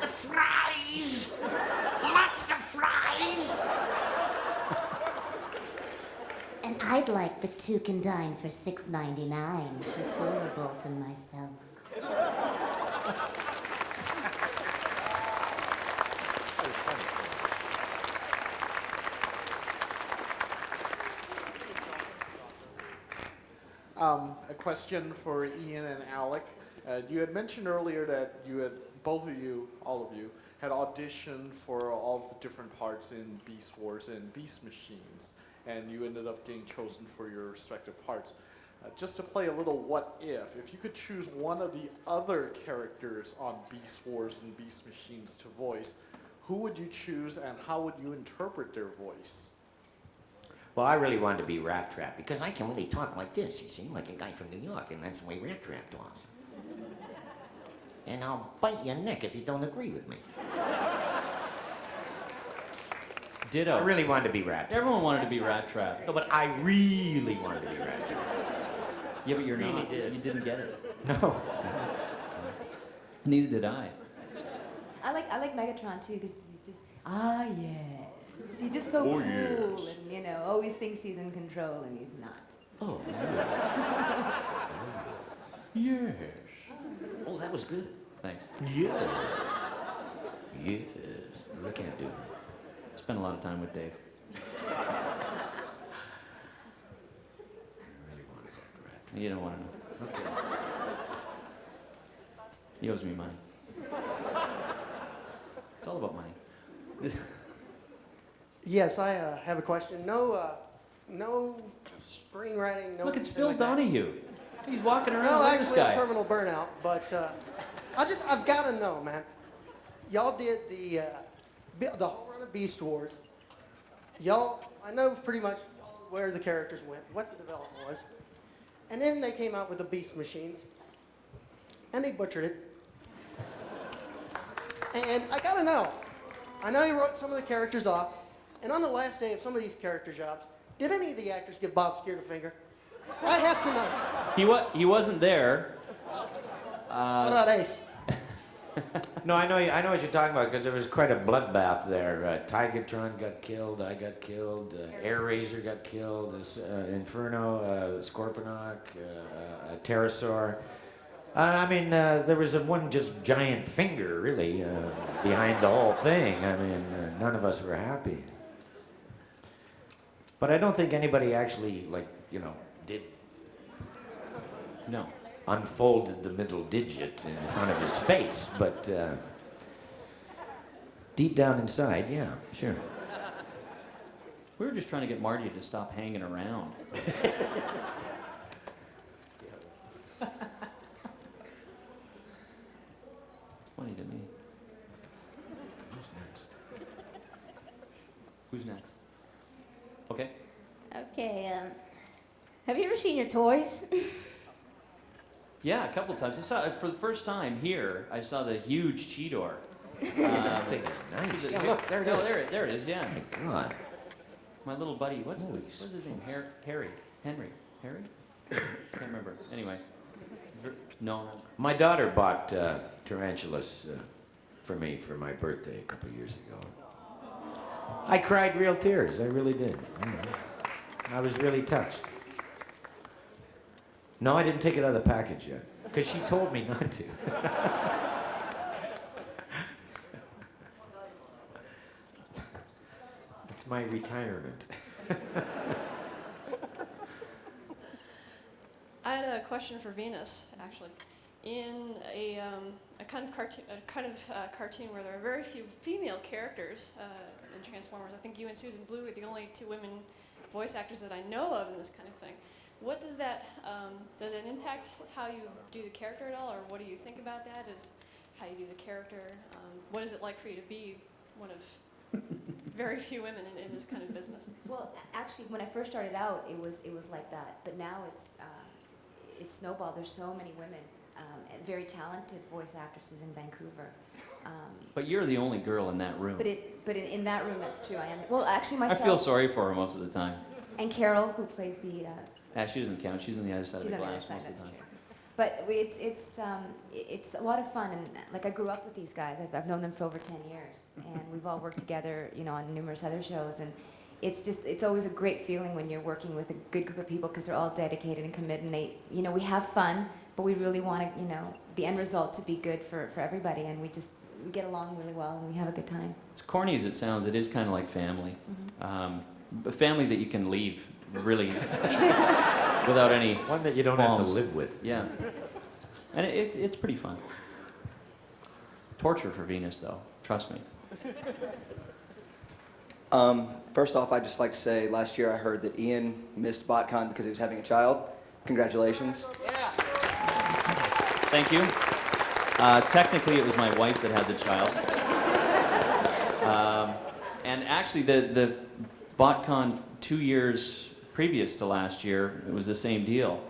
The fries. Lots of fries. And I'd like the two can dine for $6.99 for Silver Bolt and myself. A question for Ian and Alec. You had mentioned earlier that all of you, had auditioned for all of the different parts in Beast Wars and Beast Machines, and you ended up getting chosen for your respective parts. Just to play a little what if you could choose one of the other characters on Beast Wars and Beast Machines to voice, who would you choose and how would you interpret their voice? Well, I really wanted to be Rat Trap because I can really talk like this, you see, like a guy from New York, and that's the way Rat Trap talks. And I'll bite your neck if you don't agree with me. Ditto. I really wanted to be Rat Trap. Everyone wanted to be Rat Trap. No, but I really wanted to be Rat Trap. Yeah, but you're Really not. did. You didn't get it. No. Neither did I. I like Megatron too because he's just yeah. He's just so Oh, cool yes. and always thinks he's in control and he's not. Oh, yes. Oh, that was good. Thanks. Yes. Yes. I can't do it. Spent a lot of time with Dave. You don't want to know. Okay. He owes me money. It's all about money. Yes, I have a question. No screenwriting. No. Look, it's anything Phil like that. Donahue. He's walking around. No, Look at actually, this guy. I'm terminal burnout. But I've got to know, man. Y'all did the whole run of Beast Wars. Y'all, I know pretty much where the characters went, what the development was, and then they came out with the Beast Machines, and they butchered it. And I got to know. I know you wrote some of the characters off, and on the last day of some of these character jobs, did any of the actors give Bob Scared a finger? I have to know. He wasn't there. What about Ace? No, I know what you're talking about because there was quite a bloodbath there. Tigatron got killed, I got killed, Air Razor got killed, Inferno, Scorponok, Pterosaur. There was one just giant finger, really, behind the whole thing. None of us were happy. But I don't think anybody actually, did. No. Unfolded the middle digit in front of his face, but deep down inside, yeah, sure. We were just trying to get Marty to stop hanging around. It's funny to me. Who's next? Okay. Okay, have you ever seen your toys? Yeah, a couple times. I saw for the first time here. I saw the huge Cheetor. That thing is nice. Yeah, look, there it is. There it is. Yeah. Oh my God. My little buddy. What's his name? Henry. Can't remember. Anyway. No. My daughter bought Tarantulas for me for my birthday a couple years ago. I cried real tears. I really did. I was really touched. No, I didn't take it out of the package yet, because she told me not to. It's my retirement. I had a question for Venus, actually. In a kind of cartoon where there are very few female characters in Transformers, I think you and Susan Blue are the only two women voice actors that I know of in this kind of thing. What does that, does it impact how you do the character at all, or what do you think about that, is how you do the character? What is it like for you to be one of very few women in this kind of business? Well, actually, when I first started out, it was like that, but now it's snowballed. There's so many women, and very talented voice actresses in Vancouver. But you're the only girl in that room. But in that room, that's true. I am. Well, actually, myself. I feel sorry for her most of the time. And Carol, who plays the. She doesn't count. She's on the other side of the glass most of the time. But it's a lot of fun, and like I grew up with these guys. I've known them for over 10 years, and we've all worked together, on numerous other shows. And it's always a great feeling when you're working with a good group of people because they're all dedicated and committed, and they, we have fun, but we really want to, the end result to be good for everybody, and we get along really well, and we have a good time. As corny as it sounds, it is kind of like family. A family that you can leave, really, without any one that you don't have to live with. Yeah, and it's pretty fun. Torture for Venus, though. Trust me. First off, I'd just like to say, last year I heard that Ian missed BotCon because he was having a child. Congratulations. Yeah. Thank you. Technically, it was my wife that had the child. And actually, the BotCon 2 years previous to last year, it was the same deal.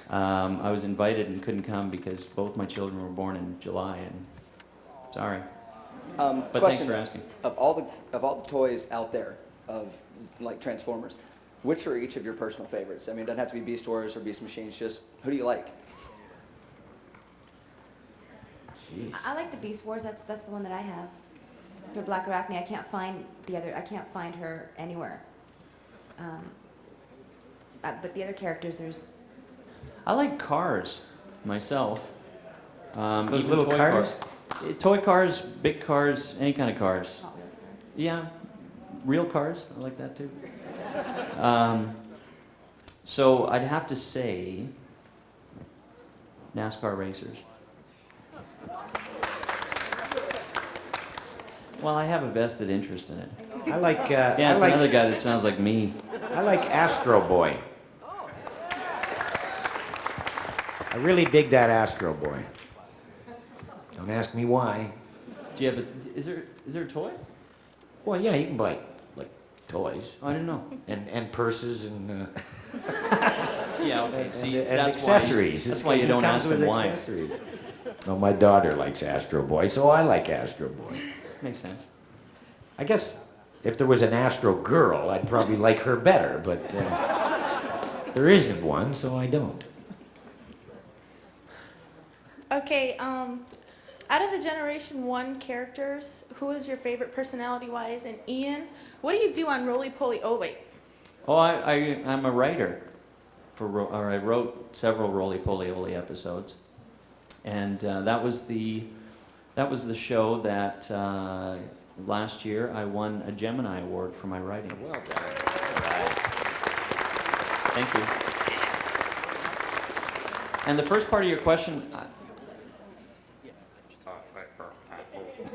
I was invited and couldn't come because both my children were born in July, and sorry. But thanks Question, for asking. Of all the toys out there, of like Transformers, which are each of your personal favorites? I mean, it doesn't have to be Beast Wars or Beast Machines. Just who do you like? Jeez. I like the Beast Wars. That's the one that I have. For Blackarachnia, I can't find the other. I can't find her anywhere. But the other characters, there's. I like cars myself. Those even little toy cars? Toy cars, big cars, any kind of cars. Yeah, real cars. I like that too. So I'd have to say NASCAR racers. Well, I have a vested interest in it. I like. Yeah, it's another guy that sounds like me. I like Astro Boy. I really dig that Astro Boy. Don't ask me why. Do you have a? Is there a toy? Well, yeah, you can buy like toys. Oh, I didn't know. And purses and. Yeah, okay. See, and that's accessories. That's why you don't ask with him why. accessories. Well, my daughter likes Astro Boy, so I like Astro Boy. Makes sense. I guess if there was an Astro Girl, I'd probably like her better, but there isn't one, so I don't. Okay, out of the Generation 1 characters, who is your favorite personality-wise? And Ian, what do you do on Roly Poly Oly? Oh, I'm a writer. Or I wrote several Roly Poly Oly episodes, and that was the show that last year I won a Gemini Award for my writing. Well done. Thank you. And the first part of your question,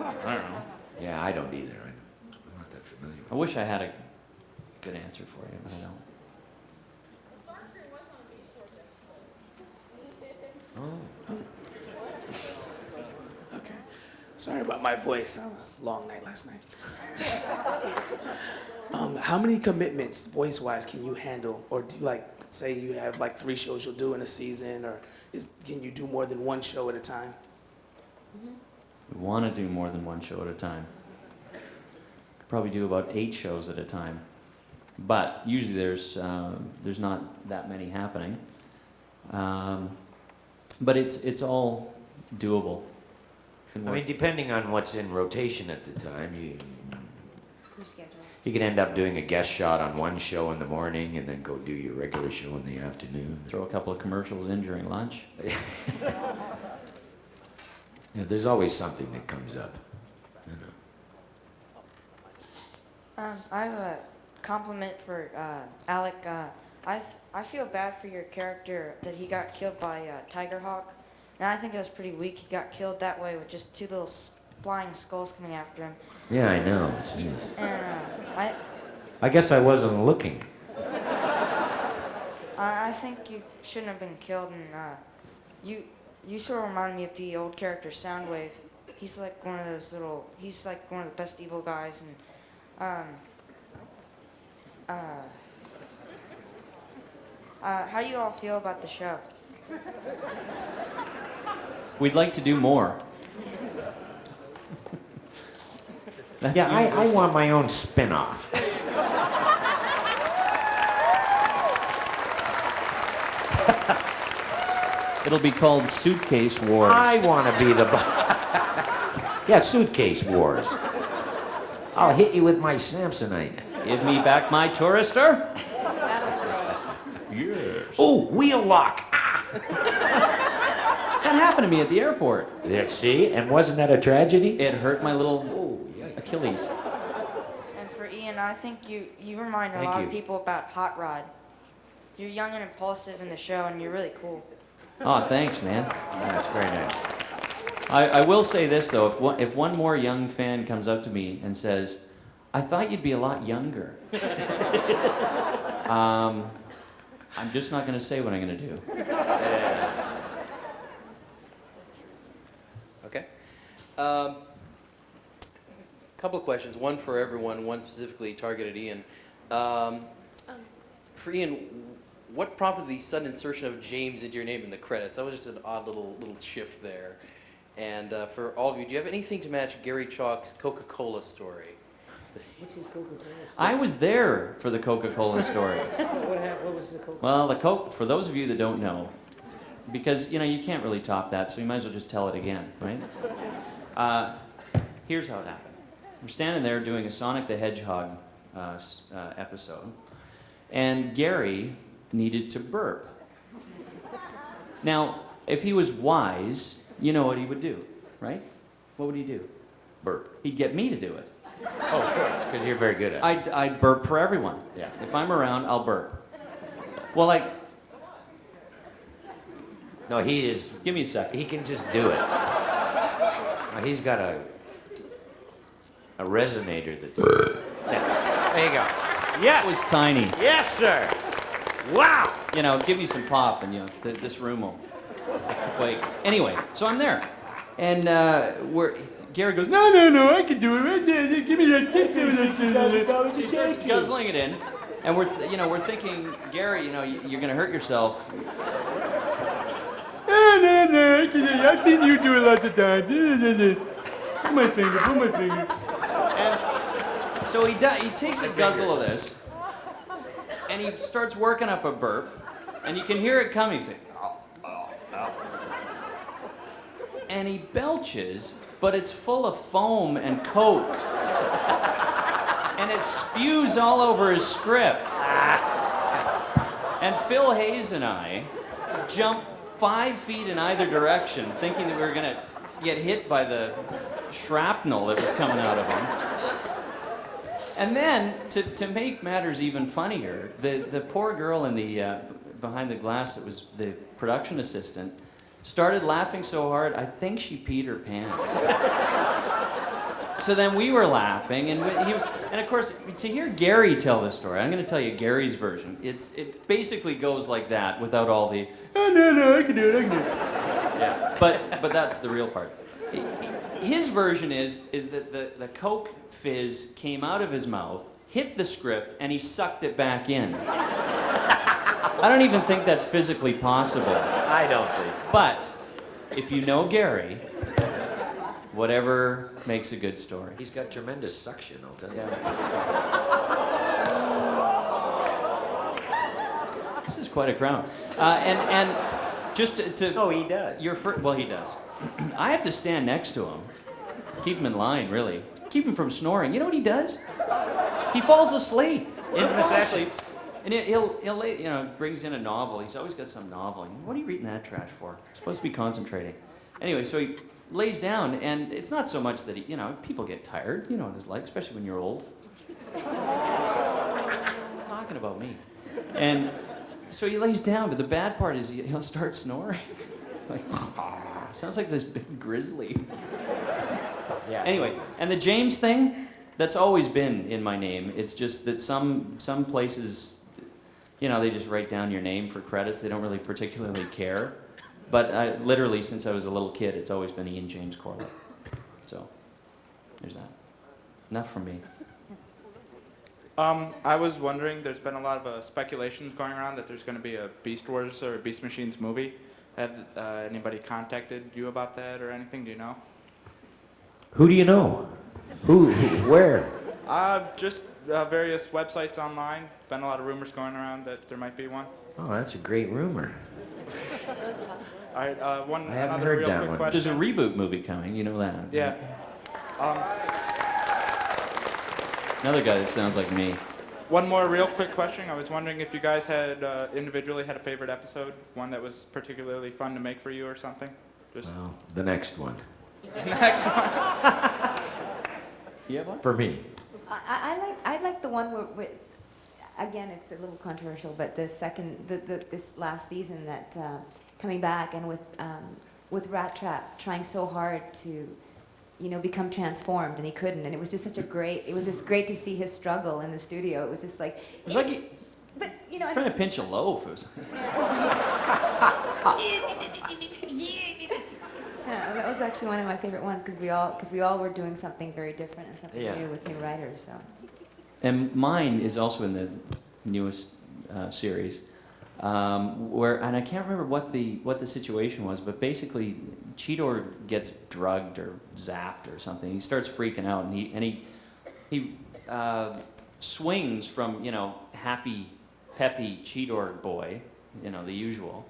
I don't know. Yeah, I don't either. I'm not that familiar with I wish I had a good answer for you, but I don't. Okay. Sorry about my voice. It was a long night last night. How many commitments, voice-wise, can you handle? Or do you, like, say you have like 3 shows you'll do in a season, or can you do more than 1 show at a time? We want to do more than 1 show at a time. Probably do about 8 shows at a time. But usually there's not that many happening. But it's all doable. I mean, depending on what's in rotation at the time, you can end up doing a guest shot on one show in the morning and then go do your regular show in the afternoon. Throw a couple of commercials in during lunch. Yeah, there's always something that comes up. You know. I have a compliment for Alec. I feel bad for your character that he got killed by Tigerhawk. And I think it was pretty weak. He got killed that way with just 2 little flying skulls coming after him. Yeah, I know. Jeez. And I guess I wasn't looking. I think you shouldn't have been killed. And you sort of remind me of the old character Soundwave. He's like one of those little. He's like one of the best evil guys. And how do you all feel about the show? We'd like to do more. Yeah, I want my own spin-off. It'll be called Suitcase Wars. I want to be the... Yeah, Suitcase Wars. I'll hit you with my Samsonite. Give me back my tourister. Yes. Oh, wheel lock. That happened to me at the airport. There, see? And wasn't that a tragedy? It hurt my little Achilles. And for Ian, I think you remind a Thank lot you. of people about Hot Rod. You're young and impulsive in the show, and you're really cool. Oh, thanks, man. That's very nice. I will say this, though. If one more young fan comes up to me and says, I thought you'd be a lot younger. I'm just not going to say what I'm going to do. Okay. Couple of questions, one for everyone, one specifically targeted Ian. for Ian, what prompted the sudden insertion of James into your name in the credits? That was just an odd little shift there. And for all of you, do you have anything to match Gary Chalk's Coca-Cola story? What's his Coca-Cola? I was there for the Coca-Cola story. What was the Coca-Cola? Well, the Coke, for those of you that don't know, because, you can't really top that, so you might as well just tell it again, right? Here's how it happened. I'm standing there doing a Sonic the Hedgehog episode, and Gary needed to burp. Now, if he was wise, you know what he would do, right? What would he do? Burp. He'd get me to do it. Oh, of course, because you're very good at it. I burp for everyone. Yeah. If I'm around, I'll burp. Well, like, No, he is. give me a second. He can just do it. Now, he's got a resonator that's. There you go. Yes. It was tiny. Yes, sir. Wow. Give me some pop, and this room will quake. Anyway, so I'm there, and Gary goes, no, I can do it. Give me that $60,000. He starts guzzling it in, and we're thinking, Gary, you're gonna hurt yourself. No, I've seen you do it lots of times. Put my finger. And so he takes a guzzle of this, and he starts working up a burp, and you can hear it coming. He's like, and he belches, but it's full of foam and Coke. And it spews all over his script. And Phil Hayes and I jump 5 feet in either direction, thinking that we were gonna get hit by the shrapnel that was coming out of him. And then, to make matters even funnier, the poor girl in the behind the glass that was the production assistant started laughing so hard, I think she peed her pants. So then we were laughing, and and of course, to hear Gary tell this story, I'm going to tell you Gary's version. It basically goes like that, without all the, no, I can do it. Yeah, but that's the real part. His version is that the Coke fizz came out of his mouth, hit the script, and he sucked it back in. I don't even think that's physically possible. I don't think so. But if you know Gary, whatever makes a good story. He's got tremendous suction, I'll tell you. This is quite a crowd. And just to Oh, he does. Well, he does. I have to stand next to him, keep him in line, really, keep him from snoring. You know what he does? He falls asleep In the sessions. And he'll lay, brings in a novel. He's always got some novel. What are you reading that trash for? You're supposed to be concentrating. Anyway, so he lays down, and it's not so much that people get tired. You know what it's like, especially when you're old. Talking about me. And so he lays down, but the bad part is he'll start snoring. Like, sounds like this big grizzly. Yeah. Anyway, and the James thing, that's always been in my name. It's just that some places, they just write down your name for credits. They don't really particularly care. But literally, since I was a little kid, it's always been Ian James Corlett. So, there's that. Enough from me. I was wondering, there's been a lot of speculations going around that there's going to be a Beast Wars or a Beast Machines movie. Have anybody contacted you about that or anything? Do you know? Who do you know? Who where? Just various websites online. Been a lot of rumors going around that there might be one. Oh, that's a great rumor. All right, I haven't another heard real that quick one. question. There's a reboot movie coming, you know that. Yeah. Another guy that sounds like me. One more real quick question. I was wondering if you guys had individually had a favorite episode, one that was particularly fun to make for you or something. Just Well, the next one. the next one. You have one? For me. I like the one where again, it's a little controversial, but this last season that coming back and with Rat Trap trying so hard to, become transformed, and he couldn't, and it was just great to see his struggle in the studio. It was just like, It's like he, but trying to pinch a loaf. It was Yeah, that was actually one of my favorite ones because we all were doing something very different and something new with new writers. So. And mine is also in the newest series, and I can't remember what the situation was, but basically Cheetor gets drugged or zapped or something. He starts freaking out, and he swings from, happy, peppy Cheetor boy, the usual,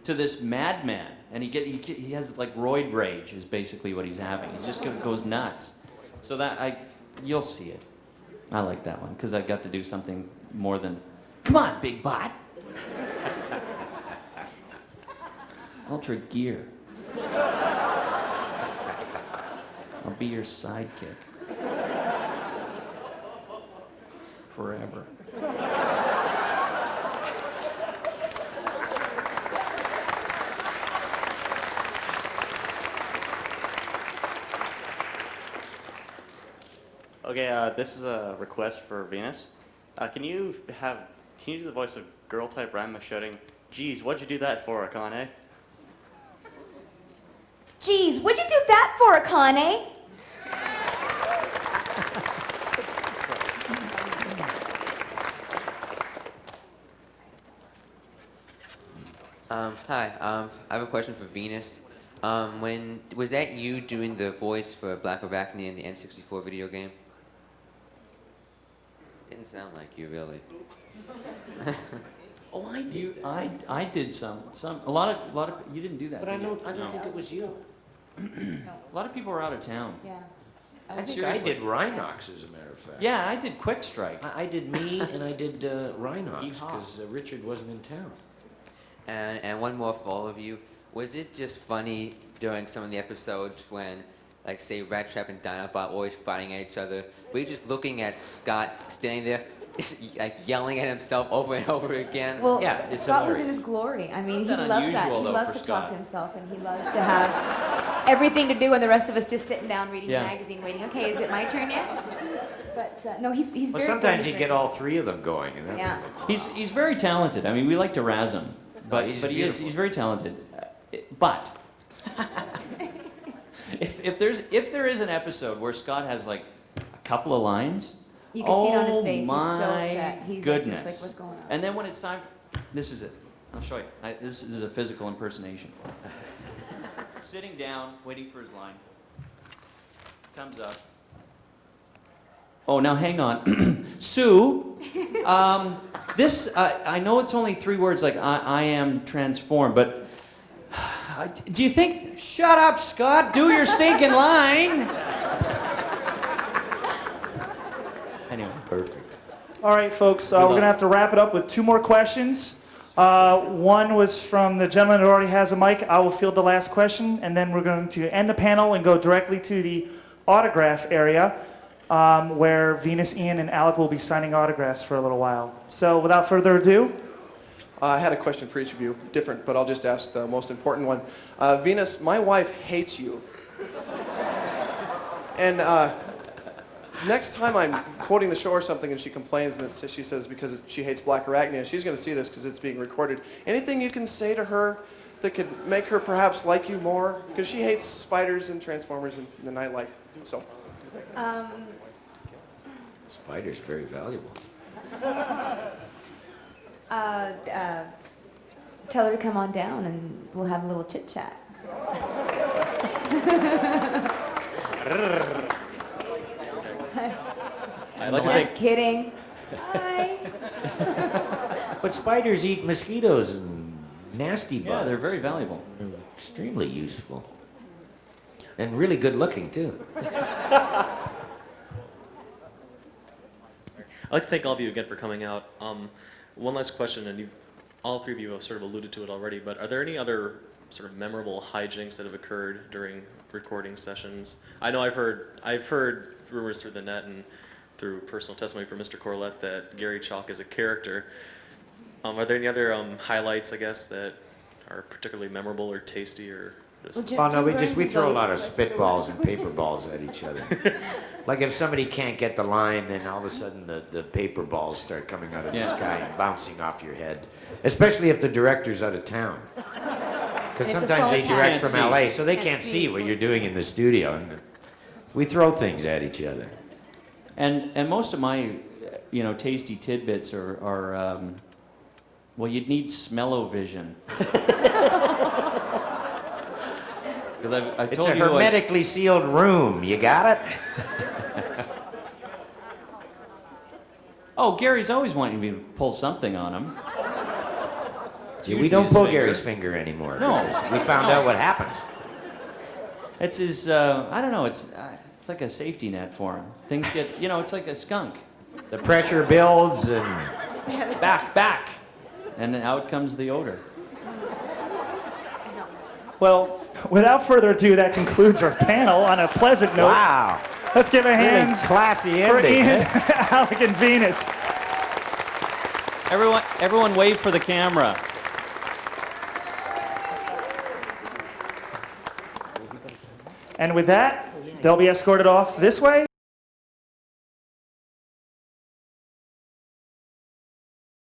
to this madman, and he has like roid rage is basically what he's having. He just goes nuts. So you'll see it. I like that one because I got to do something more than, come on, big bot. Ultra gear. I'll be your sidekick. Forever. Okay, this is a request for Venus. Can you do the voice of girl-type Rama shouting, "Geez, what'd you do that for, Akane?" Geez, what'd you do that for, Akane? Hi, I have a question for Venus. Was that you doing the voice for Blackarachnia in the N64 video game? Didn't sound like you, really. Oh, I did. I did some. A lot of. You didn't do that. But I did you? don't think it was you. A lot of people were out of town. Yeah. I think I did Rhinox, as a matter of fact. Yeah, I did Quick Strike. I did me, and I did Rhinox, Yeehaw. because Richard wasn't in town. And one more for all of you. Was it just funny during some of the episodes when, like, say, Rat Trap and Dinobot always fighting at each other? Were you just looking at Scott standing there, like, yelling at himself over and over again? Well, yeah, it's Scott was in hilarious. his glory. I mean, he Not that loves that. unusual, He though, loves for to talk Scott. to himself, and he loves to have everything to do, and the rest of us just sitting down reading Yeah. the magazine, waiting. Okay, is it my turn yet? But no, he's Well, very. sometimes good. you get all three of them going, and that Yeah. was He's very talented. I mean, we like to razz him, but he's he is beautiful. he's very talented. But if there is an episode where Scott has like a couple of lines, You can see it on his face. He's so my upset. He's like, goodness! just like, what's going on? And then when it's time, this is it. I'll show you. This is a physical impersonation. Sitting down, waiting for his line. Comes up. Oh, now hang on. Sue, this, I know it's only 3 words like I am transformed, but do you think, shut up, Scott, do your stinking line. Anyway. Perfect. All right, folks, we're going to have to wrap it up with 2 more questions. One was from the gentleman who already has a mic. I will field the last question, and then we're going to end the panel and go directly to the autograph area, where Venus, Ian, and Alec will be signing autographs for a little while. So without further ado. I had a question for each of you, different, but I'll just ask the most important one. Venus, my wife hates you. And next time I'm quoting the show or something and she complains and she says because she hates Blackarachnia, she's going to see this because it's being recorded. Anything you can say to her that could make her perhaps like you more? Because she hates spiders and Transformers and the nightlight. So. Spider's very valuable. Tell her to come on down and we'll have a little chit chat. Just kidding. Hi. But spiders eat mosquitoes and nasty bugs. Yeah, they're very valuable. They're extremely useful. And really good looking, too. I'd like to thank all of you again for coming out. One last question, and all 3 of you have sort of alluded to it already, but are there any other sort of memorable hijinks that have occurred during recording sessions? I know I've heard rumors through the net and through personal testimony from Mr. Corlett that Gary Chalk is a character. Are there any other highlights, I guess, that are particularly memorable or tasty or just... Oh, no, we throw a lot of spitballs and paper balls at each other. Like if somebody can't get the line, then all of a sudden the paper balls start coming out of the sky and bouncing off your head. Especially if the director's out of town. Because sometimes they direct from LA, so they can't see what you're doing in the studio. And we throw things at each other. And most of my, tasty tidbits are Well, you'd need smell-o-vision. Because I've It's told a you I s- hermetically sealed room. You got it? Oh, Gary's always wanting me to pull something on him. It's See, we usually don't his pull finger. Gary's finger anymore. No. because we found No. out what happens. It's his, I don't know, it's like a safety net for him. Things get, it's like a skunk. The pressure builds and... Back. And then out comes the odor. Well, without further ado, that concludes our panel on a pleasant note. Wow. Let's give a hand classy for ending. Ian, Alec, and Venus. Everyone wave for the camera. And with that, they'll be escorted off this way.